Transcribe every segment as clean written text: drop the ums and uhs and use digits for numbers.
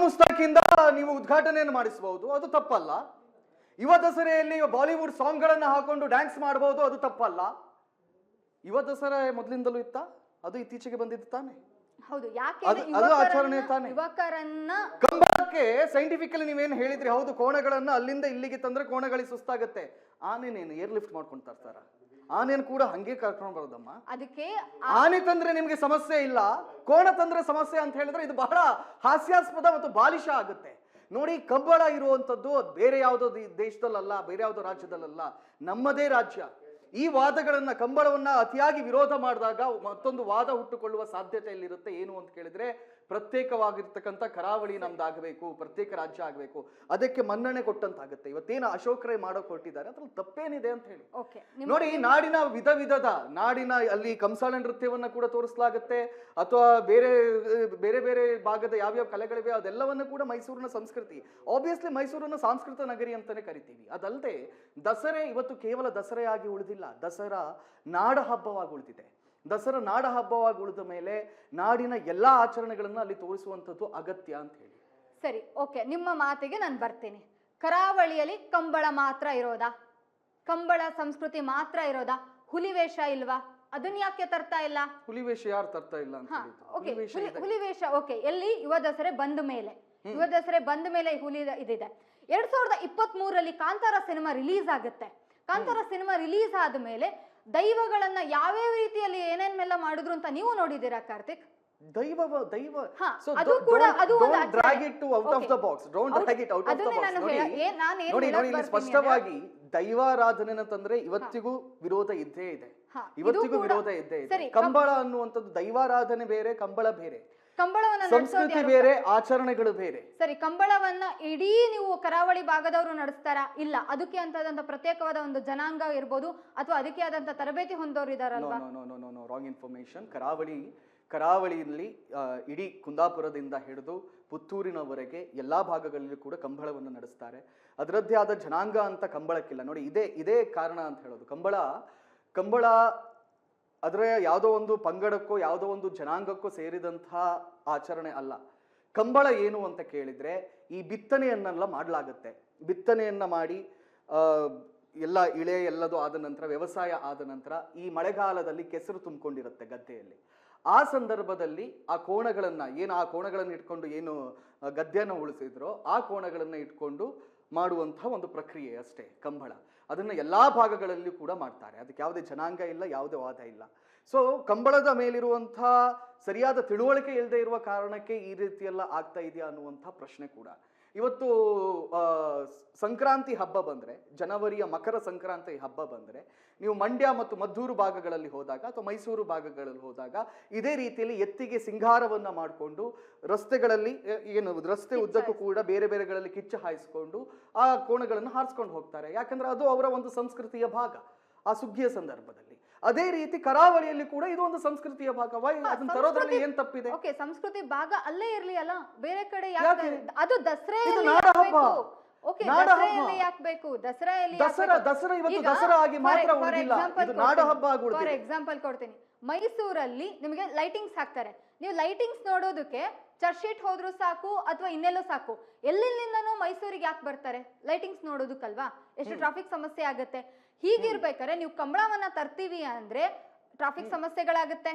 ಮುಸ್ತಾಕಿಂದ ನೀವು ಉದ್ಘಾಟನೆಯನ್ನು ಮಾಡಿಸಬಹುದು, ಅದು ತಪ್ಪಲ್ಲ. ಯುವ ದಸರೆಯಲ್ಲಿ ಬಾಲಿವುಡ್ ಸಾಂಗ್ ಗಳನ್ನ ಹಾಕೊಂಡು ಡ್ಯಾನ್ಸ್ ಮಾಡಬಹುದು, ಅದು ತಪ್ಪಲ್ಲ. ಯುವ ದಸರಾ ಮೊದಲಿಂದಲೂ ಇತ್ತ, ಅದು ಇತ್ತೀಚೆಗೆ ಬಂದಿದ್ದು ತಾನೆ. ಹೌದು, ಯಾಕೆ ಅದು ಆಚರಣೆ ತಾನೆ. ಯುವಕರನ್ನ ಕಂಬಳಕ್ಕೆ ಸೈಂಟಿಫಿಕಲಿ ನೀವೇನು ಹೇಳಿದ್ರಿ, ಹೌದು, ಕೋಣಗಳನ್ನ ಅಲ್ಲಿಂದ ಇಲ್ಲಿಗೆ ತಂದ್ರೆ ಕೋಣಗಳಿಗೆ ಸುಸ್ತಾಗತ್ತೆ. ಆನೆನೇನು ಏರ್ ಲಿಫ್ಟ್ ಮಾಡ್ಕೊಂಡು ತರ್ತಾರ? ಆನೆನ್ ಕೂಡ ಹಂಗೆ ಕರ್ಕೊಂಡು ಬರೋದಮ್ಮ. ಅದಕ್ಕೆ ಆನೆ ತಂದ್ರೆ ನಿಮ್ಗೆ ಸಮಸ್ಯೆ ಇಲ್ಲ, ಕೋಣ ತಂದ್ರೆ ಸಮಸ್ಯೆ ಅಂತ ಹೇಳಿದ್ರೆ ಇದು ಬಹಳ ಹಾಸ್ಯಾಸ್ಪದ ಮತ್ತು ಬಾಲಿಶ ಆಗುತ್ತೆ. ನೋಡಿ, ಕಂಬಳ ಇರುವಂತದ್ದು ಬೇರೆ ಯಾವುದೋ ದೇಶದಲ್ಲಲ್ಲ, ಬೇರೆ ಯಾವುದೋ ರಾಜ್ಯದಲ್ಲಲ್ಲ, ನಮ್ಮದೇ ರಾಜ್ಯ. ಈ ವಾದಗಳನ್ನ, ಕಂಬಳವನ್ನ ಅತಿಯಾಗಿ ವಿರೋಧ ಮಾಡಿದಾಗ ಮತ್ತೊಂದು ವಾದ ಹುಟ್ಟುಕೊಳ್ಳುವ ಸಾಧ್ಯತೆ ಎಲ್ಲಿರುತ್ತೆ, ಏನು ಅಂತ ಕೇಳಿದ್ರೆ ಪ್ರತ್ಯೇಕವಾಗಿರ್ತಕ್ಕಂಥ ಕರಾವಳಿ ನಮ್ದಾಗಬೇಕು, ಪ್ರತ್ಯೇಕ ರಾಜ್ಯ ಆಗಬೇಕು, ಅದಕ್ಕೆ ಮನ್ನಣೆ ಕೊಟ್ಟಂತಾಗುತ್ತೆ. ಇವತ್ತೇನು ಅಶೋಕ್ ರೈ ಮಾಡೋಕೆ ಹೊರಟಿದ್ದಾರೆ ಅದ್ರಲ್ಲಿ ತಪ್ಪೇನಿದೆ ಅಂತ ಹೇಳಿ. ನೋಡಿ, ನಾಡಿನ ವಿಧದ ನಾಡಿನ ಅಲ್ಲಿ ಕಂಸಾಳೆ ನೃತ್ಯವನ್ನ ಕೂಡ ತೋರಿಸಲಾಗುತ್ತೆ, ಅಥವಾ ಬೇರೆ ಬೇರೆ ಬೇರೆ ಭಾಗದ ಯಾವ್ಯಾವ ಕಲೆಗಳಿವೆ ಅದೆಲ್ಲವನ್ನ ಕೂಡ ಮೈಸೂರಿನ ಸಂಸ್ಕೃತಿ. ಆಬ್ವಿಯಸ್ಲಿ ಮೈಸೂರನ್ನ ಸಾಂಸ್ಕೃತಿಕ ನಗರಿ ಅಂತಾನೆ ಕರಿತೀವಿ. ಅದಲ್ಲದೆ ದಸರೆ ಇವತ್ತು ಕೇವಲ ದಸರೆಯಾಗಿ ಉಳಿದಿಲ್ಲ, ದಸರಾ ನಾಡ ಹಬ್ಬವಾಗಿ ಉಳಿದಿದೆ. ದಸರಾ ನಾಡ ಹಬ್ಬವಾಗಿ ಉಳಿದ ಮೇಲೆ ನಾಡಿನ ಎಲ್ಲಾ ಆಚರಣೆಗಳನ್ನ ಅಲ್ಲಿ ತೋರಿಸುವಂಥದ್ದು ಅಗತ್ಯ ಅಂತ ಹೇಳಿ. ಸರಿ, ಓಕೆ, ನಿಮ್ಮ ಮಾತಿಗೆ ನಾನು ಬರ್ತೇನೆ. ಕರಾವಳಿಯಲ್ಲಿ ಕಂಬಳ ಮಾತ್ರ ಇರೋದಾ? ಕಂಬಳ ಸಂಸ್ಕೃತಿ ಮಾತ್ರ ಇರೋದಾ? ಹುಲಿವೇಷ ಇಲ್ವಾ? ಅದನ್ನ ಯಾಕೆ ತರ್ತಾ ಇಲ್ಲ? ಹುಲಿವೇಷ ಯಾರು ತರ್ತಾ ಇಲ್ಲ ಅಂತ ಹುಲಿವೇಷ ಓಕೆ, ಎಲ್ಲಿ? ಯುವ ದಸರೆ ಬಂದ ಮೇಲೆ, ಯುವ ದಸರೆ ಬಂದ ಮೇಲೆ ಹುಲಿ ಇದಿದೆ. 2023 ಕಾಂತಾರ ಸಿನಿಮಾ ರಿಲೀಸ್ ಆಗುತ್ತೆ. ಕಾಂತಾರ ಸಿನಿಮಾ ರಿಲೀಸ್ ಆದ ಮೇಲೆ ದೈವಗಳನ್ನ ಯಾವ್ಯಾವ ರೀತಿಯಲ್ಲಿ ಏನೇನೆಲ್ಲ ಮಾಡಿದ್ರು ಅಂತ ನೀವು ನೋಡಿದ್ದೀರಾ ಕಾರ್ತಿಕ್? ಸ್ಪಷ್ಟವಾಗಿ ದೈವಾರಾಧನೆ ಅಂತಂದ್ರೆ ಇವತ್ತಿಗೂ ವಿರೋಧ ಇದ್ದೇ ಇದೆ, ಇವತ್ತಿಗೂ ವಿರೋಧ ಇದ್ದೇ ಇದೆ. ಕಂಬಳ ಅನ್ನುವಂಥದ್ದು ದೈವಾರಾಧನೆ ಬೇರೆ, ಕಂಬಳ ಬೇರೆ, ಕಂಬಳವನ್ನ ಸಂಸ್ಕೃತಿ ಬೇರೆ, ಆಚರಣೆಗಳು ಬೇರೆ. ಸರಿ, ಕಂಬಳವನ್ನ ಇಡೀ ನೀವು ಕರಾವಳಿ ಭಾಗದವರು ನಡೆಸ್ತಾರಾ? ಇಲ್ಲ, ಅದಕ್ಕೆ ಅಂತದಂತ ಪ್ರತ್ಯೇಕವಾದ ಒಂದು ಜನಾಂಗ ಇರ್ಬೋದು, ಅಥವಾ ಅದಕ್ಕೆ ಆದಂತ ತರಬೇತಿ ಹೊಂದೋರು ಇದಾರಲ್ವಾ? Wrong information. ಕರಾವಳಿಯಲ್ಲಿ ಇಡೀ ಕುಂದಾಪುರದಿಂದ ಹಿಡಿದು ಪುತ್ತೂರಿನವರೆಗೆ ಎಲ್ಲಾ ಭಾಗಗಳಲ್ಲಿ ಕೂಡ ಕಂಬಳವನ್ನು ನಡೆಸ್ತಾರೆ. ಅದರದ್ದೇ ಆದ ಜನಾಂಗ ಅಂತ ಕಂಬಳಕ್ಕಿಲ್ಲ. ನೋಡಿ, ಇದೇ ಕಾರಣ ಅಂತ ಹೇಳೋದು. ಕಂಬಳ ಅದರ ಯಾವುದೋ ಒಂದು ಪಂಗಡಕ್ಕೋ ಯಾವುದೋ ಒಂದು ಜನಾಂಗಕ್ಕೋ ಸೇರಿದಂತಹ ಆಚರಣೆ ಅಲ್ಲ. ಕಂಬಳ ಏನು ಅಂತ ಕೇಳಿದ್ರೆ, ಈ ಬಿತ್ತನೆಯನ್ನೆಲ್ಲ ಮಾಡಲಾಗುತ್ತೆ. ಬಿತ್ತನೆಯನ್ನ ಮಾಡಿ ಎಲ್ಲ ಇಳೆ ಎಲ್ಲದೂ ಆದ ನಂತರ, ವ್ಯವಸಾಯ ಆದ ನಂತರ ಈ ಮಳೆಗಾಲದಲ್ಲಿ ಕೆಸರು ತುಂಬಿಕೊಂಡಿರುತ್ತೆ ಗದ್ದೆಯಲ್ಲಿ. ಆ ಸಂದರ್ಭದಲ್ಲಿ ಆ ಕೋಣಗಳನ್ನು ಇಟ್ಕೊಂಡು ಏನು ಗದ್ದೆಯನ್ನು ಉಳಿಸಿದ್ರೋ ಆ ಕೋಣಗಳನ್ನು ಇಟ್ಕೊಂಡು ಮಾಡುವಂತಹ ಒಂದು ಪ್ರಕ್ರಿಯೆ ಅಷ್ಟೇ ಕಂಬಳ. ಅದನ್ನ ಎಲ್ಲಾ ಭಾಗಗಳಲ್ಲಿ ಕೂಡ ಮಾಡ್ತಾರೆ. ಅದಕ್ಕೆ ಯಾವುದೇ ಜನಾಂಗ ಇಲ್ಲ, ಯಾವುದೇ ವಾದ ಇಲ್ಲ. ಸೊ ಕಂಬಳದ ಮೇಲಿರುವಂತಹ ಸರಿಯಾದ ತಿಳುವಳಿಕೆ ಇಲ್ಲದೆ ಇರುವ ಕಾರಣಕ್ಕೆ ಈ ರೀತಿಯೆಲ್ಲ ಆಗ್ತಾ ಇದೆಯಾ ಅನ್ನುವಂಥ ಪ್ರಶ್ನೆ ಕೂಡ. ಇವತ್ತು ಸಂಕ್ರಾಂತಿ ಹಬ್ಬ ಬಂದ್ರೆ, ಜನವರಿಯ ಮಕರ ಸಂಕ್ರಾಂತಿ ಹಬ್ಬ ಬಂದ್ರೆ, ನೀವು ಮಂಡ್ಯ ಮತ್ತು ಮದ್ದೂರು ಭಾಗಗಳಲ್ಲಿ ಹೋದಾಗ ಅಥವಾ ಮೈಸೂರು ಭಾಗಗಳಲ್ಲಿ ಹೋದಾಗ ಇದೇ ರೀತಿಯಲ್ಲಿ ಎತ್ತಿಗೆ ಸಿಂಗಾರವನ್ನ ಮಾಡಿಕೊಂಡು ರಸ್ತೆಗಳಲ್ಲಿ ರಸ್ತೆ ಉದ್ದಕ್ಕೂ ಕೂಡ ಬೇರೆ ಬೇರೆಗಳಲ್ಲಿ ಕಿಚ್ಚು ಹಾಯಿಸ್ಕೊಂಡು ಆ ಕೋಣಗಳನ್ನು ಹಾರಿಸ್ಕೊಂಡು ಹೋಗ್ತಾರೆ. ಯಾಕಂದ್ರೆ ಅದು ಅವರ ಒಂದು ಸಂಸ್ಕೃತಿಯ ಭಾಗ ಆ ಸುಗ್ಗಿಯ ಸಂದರ್ಭದಲ್ಲಿ. ಅದೇ ರೀತಿ ಕರಾವಳಿಯಲ್ಲಿ ಕೂಡ ಇದು ಒಂದು ಸಂಸ್ಕೃತಿಯ ಭಾಗವಾಗಿ ಅದನ್ನ ತರೋದ್ರಲ್ಲಿ ಏನ್ ತಪ್ಪಿದೆ? ಓಕೆ, ಸಂಸ್ಕೃತಿ ಭಾಗ ಅಲ್ಲೇ ಇರ್ಲಿ ಅಲ್ಲ, ಬೇರೆ ಕಡೆ ಯಾಕೆ? ಅದು ದಸರಾ ಫಾರ್ ಎಕ್ಸಾಂಪಲ್ ಕೊಡ್ತೀನಿ. ಮೈಸೂರಲ್ಲಿ ನಿಮಗೆ ಲೈಟಿಂಗ್ಸ್ ಹಾಕ್ತಾರೆ. ನೀವು ಲೈಟಿಂಗ್ಸ್ ನೋಡೋದಕ್ಕೆ ಚರ್ಚ್ ಶೀಟ್ ಹೋದ್ರು ಸಾಕು, ಅಥವಾ ಇನ್ನೆಲ್ಲೋ ಸಾಕು. ಎಲ್ಲಿಂದನೂ ಮೈಸೂರಿಗೆ ಯಾಕೆ ಬರ್ತಾರೆ? ಲೈಟಿಂಗ್ಸ್ ನೋಡೋದಕ್ಕಲ್ವಾ? ಎಷ್ಟು ಟ್ರಾಫಿಕ್ ಸಮಸ್ಯೆ ಆಗುತ್ತೆ. ಹೀಗಿರ್ಬೇಕಾದ್ರೆ ನೀವು ಕಂಬಳವನ್ನ ತರ್ತೀವಿ ಅಂದ್ರೆ ಟ್ರಾಫಿಕ್ ಸಮಸ್ಯೆಗಳಾಗುತ್ತೆ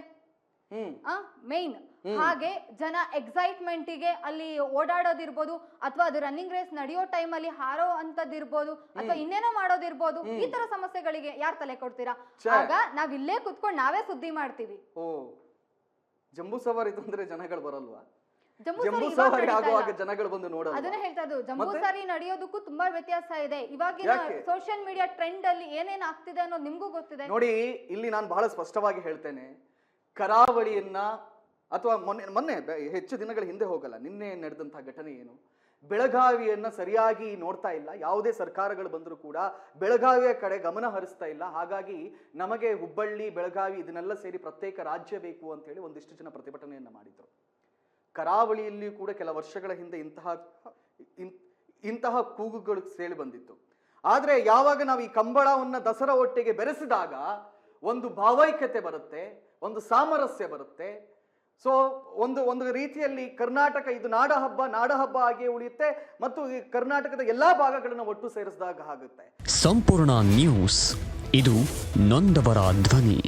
ಮೇನ್. ಹಾಗೆ ಜನ ಎಕ್ಸೈಟ್ಮೆಂಟ್ಗೆ ಅಲ್ಲಿ ಓಡಾಡೋದಿರ್ಬೋದು, ಅಥವಾ ಅದು ರನ್ನಿಂಗ್ ರೇಸ್ ನಡೆಯೋ ಟೈಮ್ ಅಲ್ಲಿ ಹಾರೋ ಅಂತದಿರ್ಬೋದು, ಅಥವಾ ಇನ್ನೇನೋ ಮಾಡೋದಿರ್ಬೋದು. ಈ ತರ ಸಮಸ್ಯೆಗಳಿಗೆ ಯಾರು ತಲೆ ಕೊಡ್ತೀರಾ? ಆಗ ನಾವ್ ಇಲ್ಲೇ ಕುತ್ಕೊಂಡು ನಾವೇ ಸುದ್ದಿ ಮಾಡ್ತೀವಿ. ಜಂಬೂ ಸವಾರಿ ತಂದ್ರೆ ಜನಗಳು ಬರಲ್ವಾ? ಜನಗಳು ಬಂದು ನೋಡೋದು. ಅದನ್ನ ಹೇಳ್ತಾ ಇದ್ದು, ಜಂಬೂ ಸಾರಿ ನಡೆಯೋದಕ್ಕೂ ತುಂಬಾ ವ್ಯತ್ಯಾಸ ಇದೆ. ಇವಾಗಿನ ಸೋಷಿಯಲ್ ಮೀಡಿಯಾ ಟ್ರೆಂಡ್ ಅಲ್ಲಿ ಏನೇನ್ ಆಗ್ತಿದೆ ಅನ್ನೋದು ನಿಮ್ಗೂ ಗೊತ್ತಿದೆ. ನೋಡಿ, ಇಲ್ಲಿ ನಾನು ಬಹಳ ಸ್ಪಷ್ಟವಾಗಿ ಹೇಳ್ತೇನೆ, ಕರಾವಳಿಯನ್ನ ಅಥವಾ ಮೊನ್ನೆ ಹೆಚ್ಚು ದಿನಗಳ ಹಿಂದೆ ಹೋಗಲ್ಲ, ನಿನ್ನೆ ನಡೆದಂತಹ ಘಟನೆ ಏನು, ಬೆಳಗಾವಿಯನ್ನ ಸರಿಯಾಗಿ ನೋಡ್ತಾ ಇಲ್ಲ. ಯಾವುದೇ ಸರ್ಕಾರಗಳು ಬಂದರೂ ಕೂಡ ಬೆಳಗಾವಿಯ ಕಡೆ ಗಮನ ಹರಿಸ್ತಾ ಇಲ್ಲ. ಹಾಗಾಗಿ ನಮಗೆ ಹುಬ್ಬಳ್ಳಿ, ಬೆಳಗಾವಿ ಇದನ್ನೆಲ್ಲ ಸೇರಿ ಪ್ರತ್ಯೇಕ ರಾಜ್ಯ ಬೇಕು ಅಂತ ಹೇಳಿ ಒಂದಿಷ್ಟು ಜನ ಪ್ರತಿಭಟನೆಯನ್ನ ಮಾಡಿದ್ರು. ಕರಾವಳಿಯಲ್ಲಿ ಕೂಡ ಕೆಲ ವರ್ಷಗಳ ಹಿಂದೆ ಇಂತಹ ಕೂಗುಗಳು ಸೇಳಿ ಬಂದಿತ್ತು. ಆದ್ರೆ ಯಾವಾಗ ನಾವು ಈ ಕಂಬಳವನ್ನ ದಸರಾ ಒಟ್ಟಿಗೆ ಬೆರೆಸಿದಾಗ ಒಂದು ಭಾವೈಕ್ಯತೆ ಬರುತ್ತೆ, ಒಂದು ಸಾಮರಸ್ಯ ಬರುತ್ತೆ. ಸೊ ಒಂದು ರೀತಿಯಲ್ಲಿ ಕರ್ನಾಟಕ ಇದು ನಾಡ ಹಬ್ಬ ಆಗಿಯೇ ಉಳಿಯುತ್ತೆ ಮತ್ತು ಈ ಕರ್ನಾಟಕದ ಎಲ್ಲಾ ಭಾಗಗಳನ್ನು ಒಟ್ಟು ಸೇರಿಸಿದಾಗ ಆಗುತ್ತೆ. ಸಂಪೂರ್ಣ ನ್ಯೂಸ್, ಇದು ನೊಂದವರ ಧ್ವನಿ.